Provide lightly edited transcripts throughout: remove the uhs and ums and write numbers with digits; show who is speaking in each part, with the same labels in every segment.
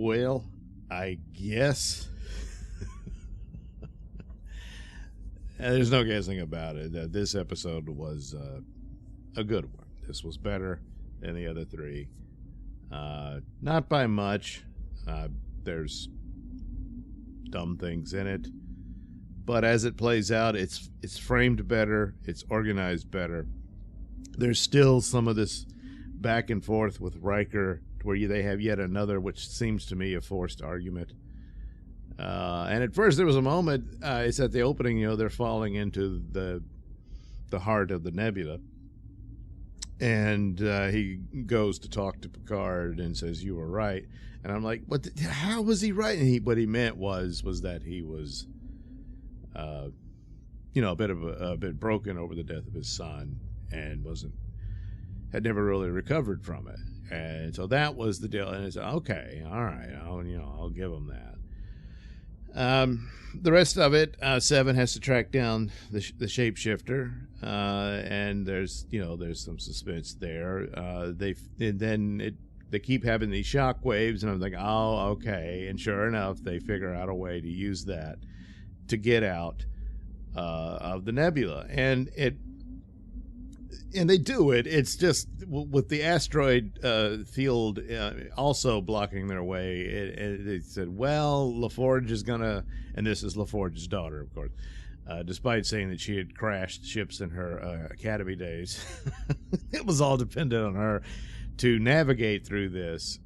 Speaker 1: Well, I guess. There's no guessing about it. This episode was a good one. This was better than the other three. Not by much. There's dumb things in it. But as it plays out, it's framed better. It's organized better. There's still some of this back and forth with Riker, where they have yet another, which seems to me a forced argument. And at first there was a moment, it's at the opening, they're falling into the heart of the nebula. And he goes to talk to Picard and says, "You were right." And I'm like, how was he right? And what he meant was that he was, a bit broken over the death of his son and had never really recovered from it. And so that was the deal. And it's okay, all right, I'll give him that. The rest of it, Seven has to track down the shapeshifter, and there's some suspense there. They keep having these shock waves, and I'm like, oh, okay. And sure enough, they figure out a way to use that to get out of the nebula, and they do it. It's just with the asteroid field also blocking their way. They said, well, LaForge is gonna, and this is LaForge's daughter, of course, despite saying that she had crashed ships in her academy days. It was all dependent on her to navigate through this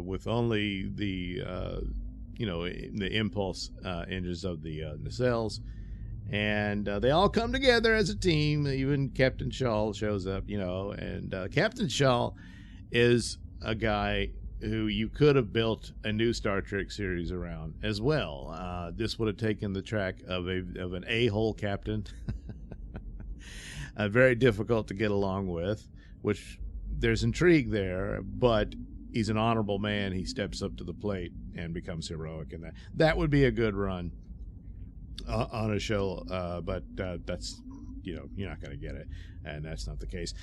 Speaker 1: with only the impulse engines of the nacelles. And they all come together as a team. Even Captain Shaw shows up, and Captain Shaw is a guy who you could have built a new Star Trek series around as well. This would have taken the track of an a-hole captain, very difficult to get along with, which there's intrigue there, but he's an honorable man. He steps up to the plate and becomes heroic, and that would be a good run on a show, but that's, you're not going to get it, and that's not the case.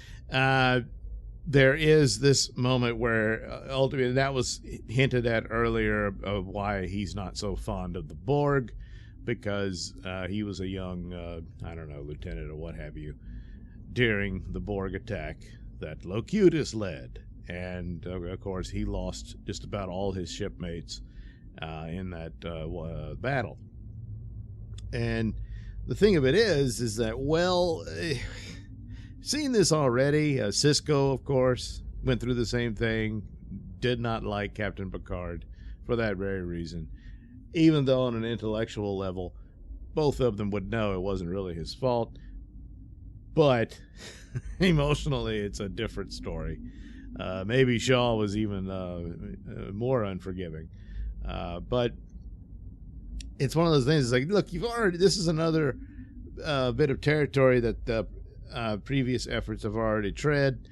Speaker 1: There is this moment where ultimately, that was hinted at earlier, of why he's not so fond of the Borg, because he was a young, lieutenant or what have you, during the Borg attack that Locutus led. And of course, he lost just about all his shipmates in that battle. And the thing of it is that, seen this already. Cisco, of course, went through the same thing, did not like Captain Picard for that very reason, even though on an intellectual level, both of them would know it wasn't really his fault. But emotionally, it's a different story. Maybe Shaw was even more unforgiving. But it's one of those things. It's like, look, this is another bit of territory that the previous efforts have already tread.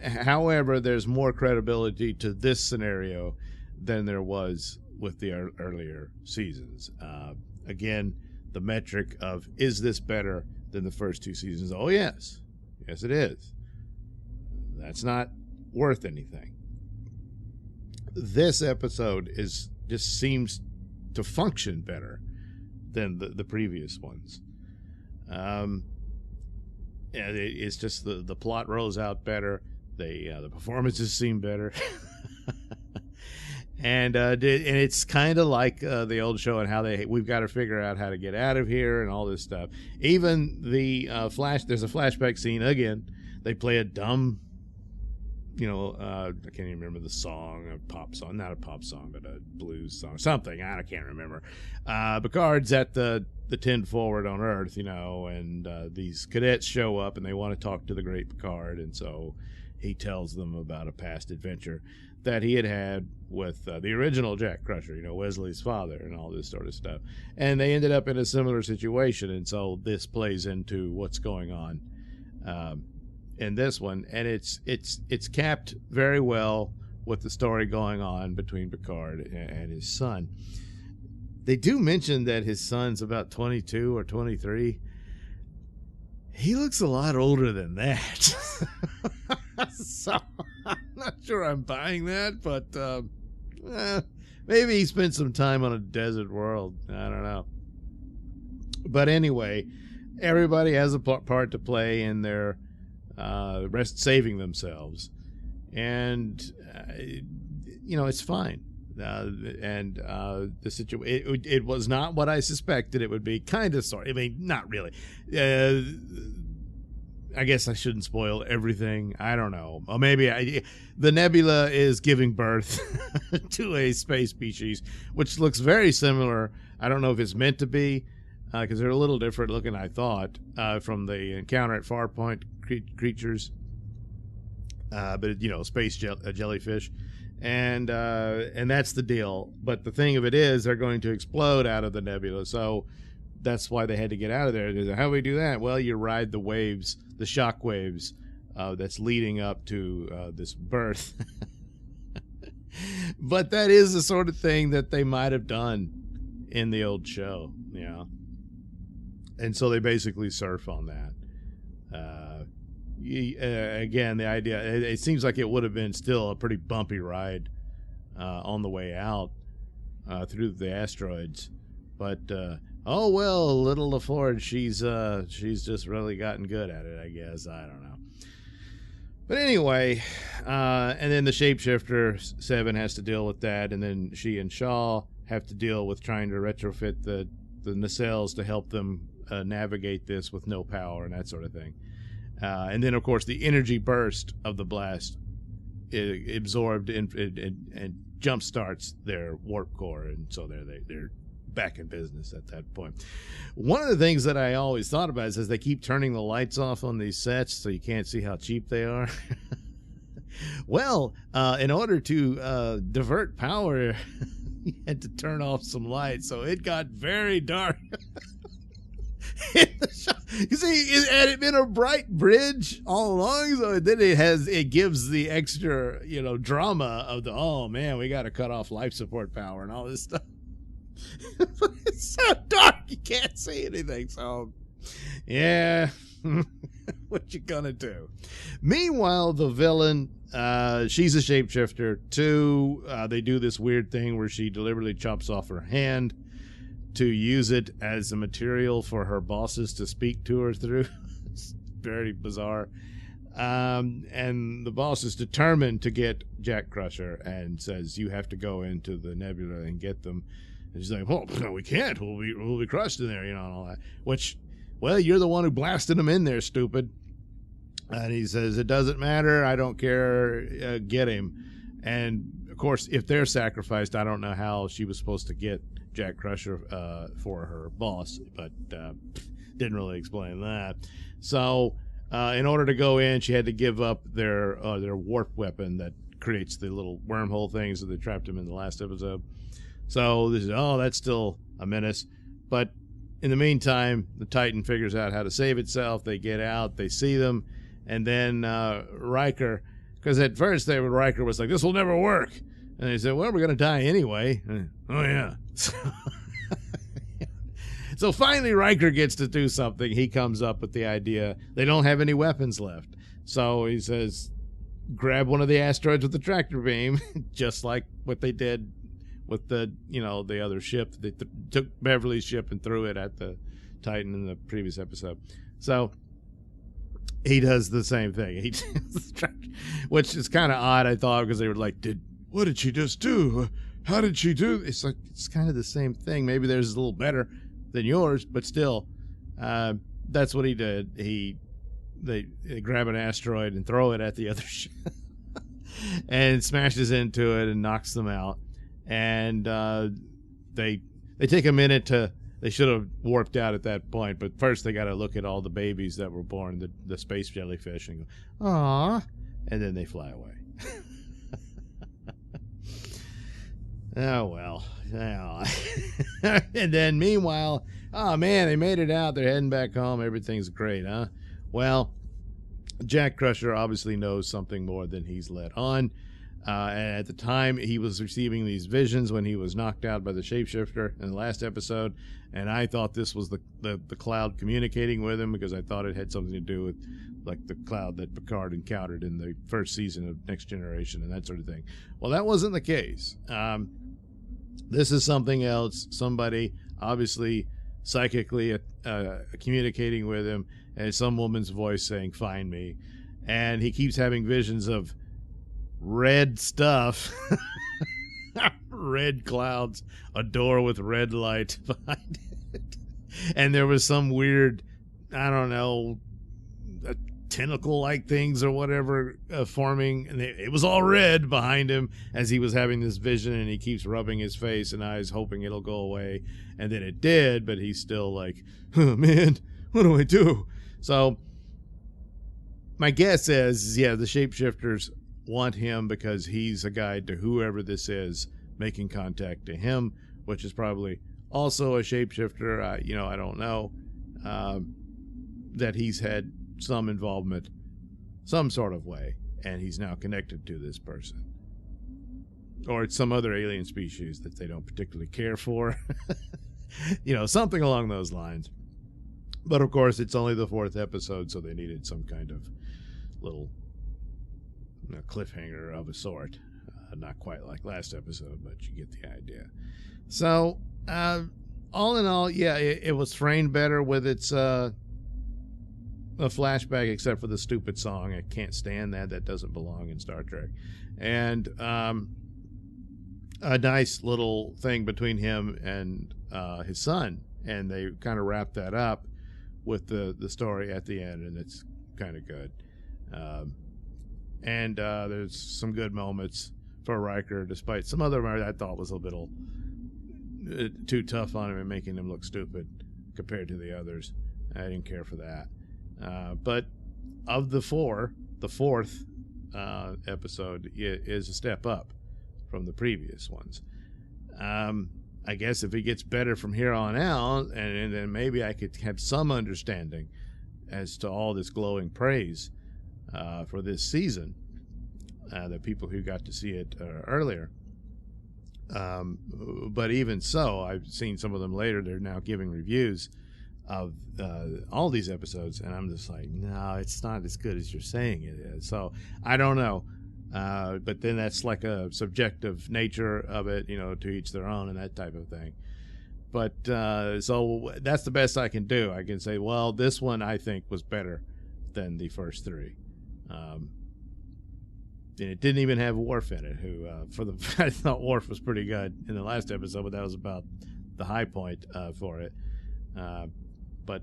Speaker 1: However, there's more credibility to this scenario than there was with the earlier seasons. Again, the metric of, is this better than the first two seasons? Oh, yes. Yes, it is. That's not worth anything. This episode just seems to function better than the previous ones. It's just the plot rolls out better. The performances seem better. And it's kind of like the old show, and how we've got to figure out how to get out of here and all this stuff. Even the there's a flashback scene again. They play a dumb, I can't even remember the song, a pop song, not a pop song, but a blues song, something, I can't remember. Picard's at the 10 forward on Earth, and these cadets show up and they want to talk to the great Picard, and so he tells them about a past adventure that he had with the original Jack Crusher, Wesley's father, and all this sort of stuff. And they ended up in a similar situation, and so this plays into what's going on in this one, and it's capped very well with the story going on between Picard and his son. They do mention that his son's about 22 or 23. He looks a lot older than that. So I'm not sure I'm buying that, but maybe he spent some time on a desert world. I don't know. But anyway, everybody has a part to play in their saving themselves. And, it's fine. The situation, it was not what I suspected it would be. Kind of, sorry. I mean, not really. I guess I shouldn't spoil everything. I don't know. Or maybe the nebula is giving birth to a space species, which looks very similar. I don't know if it's meant to be, because they're a little different looking, I thought, from the Encounter at Farpoint creatures. But space jellyfish, and that's the deal. But the thing of it is, they're going to explode out of the nebula, so that's why they had to get out of there. How do we do that? Well, you ride the waves, the shock waves, that's leading up to this birth. But that is the sort of thing that they might have done in the old show, and so they basically surf on that. Again, the idea, it seems like it would have been still a pretty bumpy ride on the way out through the asteroids, but oh well, little LaForge, she's just really gotten good at it, I guess. I don't know. But anyway, and then the shapeshifter 7 has to deal with that, and then she and Shaw have to deal with trying to retrofit the nacelles to help them navigate this with no power and that sort of thing. And then, of course, the energy burst of the blast absorbed and jump starts their warp core, and so they're back in business at that point. One of the things that I always thought about is they keep turning the lights off on these sets so you can't see how cheap they are. Well, in order to divert power, you had to turn off some lights, so it got very dark. You see, it had been a bright bridge all along, so then it gives the extra, drama of the, oh man, we got to cut off life support power and all this stuff. But it's so dark you can't see anything. So, yeah, what you gonna do? Meanwhile, the villain, she's a shapeshifter too. They do this weird thing where she deliberately chops off her hand to use it as a material for her bosses to speak to her through. It's very bizarre. And the boss is determined to get Jack Crusher and says, you have to go into the nebula and get them. And she's like, well, no, we can't. We'll be crushed in there, and all that. Which, well, you're the one who blasted them in there, stupid. And he says, it doesn't matter. I don't care. Get him. And, of course, if they're sacrificed, I don't know how she was supposed to get Jack Crusher for her boss, but didn't really explain that. So in order to go in, she had to give up their warp weapon that creates the little wormhole things that they trapped him in the last episode. So this is, that's still a menace. But in the meantime, the Titan figures out how to save itself. They get out, they see them, and then Riker, because at first Riker was like, this will never work. And they said, well, we're going to die anyway. Oh, yeah. So finally Riker gets to do something. He comes up with the idea. They don't have any weapons left. So he says, grab one of the asteroids with the tractor beam, just like what they did with the other ship. They took Beverly's ship and threw it at the Titan in the previous episode. So he does the same thing. Which is kind of odd, I thought, because they were like, what did she just do? How did she do? It's like, it's kind of the same thing. Maybe theirs is a little better than yours, but still, that's what he did. They grab an asteroid and throw it at the other ship, and it smashes into it and knocks them out. And they take a minute to. They should have warped out at that point, but first they got to look at all the babies that were born, the space jellyfish, and go, "Aww," and then they fly away. Oh, well. Yeah. And then, meanwhile, oh, man, they made it out. They're heading back home. Everything's great, huh? Well, Jack Crusher obviously knows something more than he's let on. And at the time, he was receiving these visions when he was knocked out by the shapeshifter in the last episode. And I thought this was the cloud communicating with him, because I thought it had something to do with like the cloud that Picard encountered in the first season of Next Generation and that sort of thing. Well, that wasn't the case. This is something else. Somebody obviously psychically communicating with him, and some woman's voice saying, "Find me." And he keeps having visions of red stuff. Red clouds, a door with red light behind it, and there was some weird, I don't know, tentacle-like things or whatever forming, and it was all red behind him as he was having this vision, and he keeps rubbing his face and eyes hoping it'll go away, and then it did, but he's still like, oh man, what do I do? So my guess is, yeah, the shapeshifters want him because he's a guide to whoever this is making contact to him, which is probably also a shapeshifter. I don't know, that he's had some involvement, some sort of way, and he's now connected to this person. Or it's some other alien species that they don't particularly care for. Something along those lines. But of course, it's only the 4th episode, so they needed some kind of little cliffhanger of a sort. Not quite like last episode, but you get the idea. So, all in all, yeah, it was framed better with its a flashback, except for the stupid song. I can't stand that. That doesn't belong in Star Trek. And a nice little thing between him and his son, and they kind of wrapped that up with the story at the end, and it's kind of good. And there's some good moments for Riker, despite some other I thought was a little too tough on him and making him look stupid compared to the others. I didn't care for that. But of the 4, the 4th episode is a step up from the previous ones. I guess if it gets better from here on out, and then maybe I could have some understanding as to all this glowing praise for this season, the people who got to see it earlier. But even so, I've seen some of them later. They're now giving reviews of all these episodes, and I'm just like, no, it's not as good as you're saying it is. So I don't know. But then that's like a subjective nature of it, to each their own and that type of thing. But so that's the best I can do. I can say, well, this one I think was better than the first 3. And it didn't even have Worf in it, who I thought Worf was pretty good in the last episode, but that was about the high point for it. But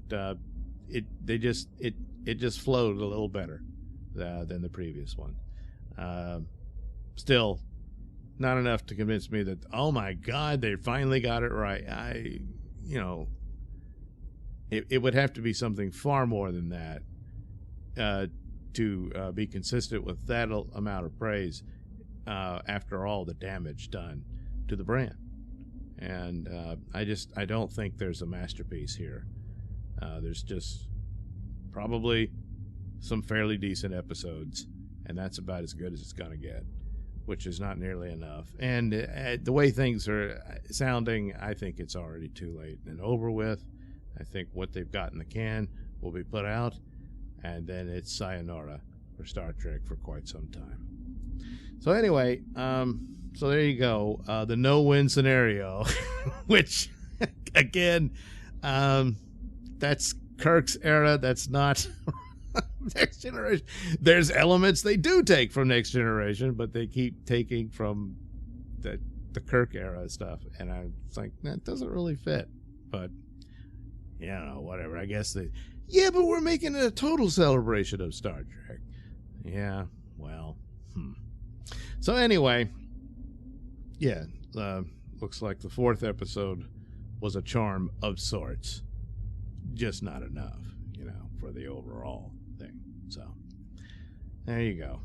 Speaker 1: it just flowed a little better than the previous one. Still, not enough to convince me that, oh my God, they finally got it right. It would have to be something far more than that to be consistent with that amount of praise after all the damage done to the brand. And I don't think there's a masterpiece here. There's just probably some fairly decent episodes, and that's about as good as it's going to get, which is not nearly enough. And the way things are sounding, I think it's already too late and over with. I think what they've got in the can will be put out, and then it's sayonara for Star Trek for quite some time. So anyway, so there you go. The no-win scenario, which, again, that's Kirk's era. That's not Next Generation. There's elements they do take from Next Generation, but they keep taking from the Kirk era stuff. And I was like, that doesn't really fit. But, whatever. I guess yeah, but we're making it a total celebration of Star Trek. Yeah, well, So anyway, yeah, looks like the 4th episode was a charm of sorts. Just not enough, for the overall thing. So, there you go.